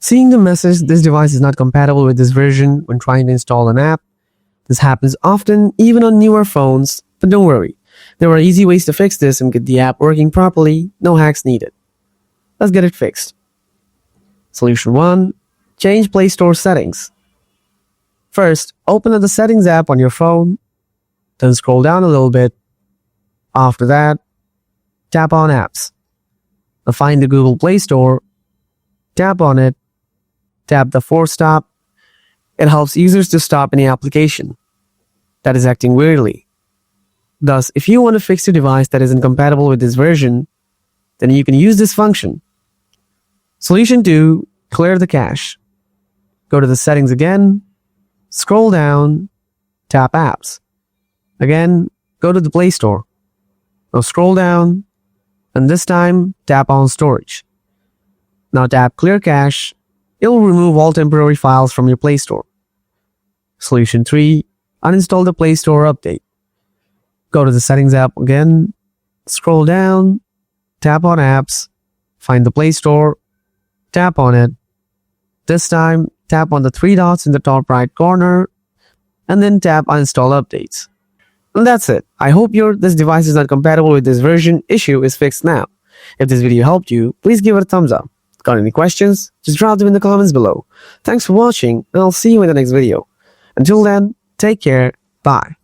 Seeing the message, this device is not compatible with this version when trying to install an app. This happens often, even on newer phones, but don't worry. There are easy ways to fix this and get the app working properly, no hacks needed. Let's get it fixed. Solution 1. Change Play Store settings. First, open the Settings app on your phone, then scroll down a little bit. After that, tap on Apps. Now find the Google Play Store, tap on it, tap the force stop. It helps users to stop any application that is acting weirdly. Thus, if you want to fix your device that is incompatible with this version, then you can use this function. Solution 2. Clear the cache. Go to the settings again, scroll down, tap Apps. Again, go to the Play Store. Now scroll down, and this time tap on Storage. Now tap Clear Cache. It will remove all temporary files from your Play Store. Solution 3. Uninstall the Play Store update. Go to the Settings app again, scroll down, tap on Apps, find the Play Store, tap on it. This time, tap on the 3 dots in the top right corner, and then tap Uninstall Updates. And that's it. I hope this device is not compatible with this version issue is fixed now. If this video helped you, please give it a thumbs up. Got any questions? Just drop them in the comments below. Thanks for watching, and I'll see you in the next video. Until then, take care. Bye.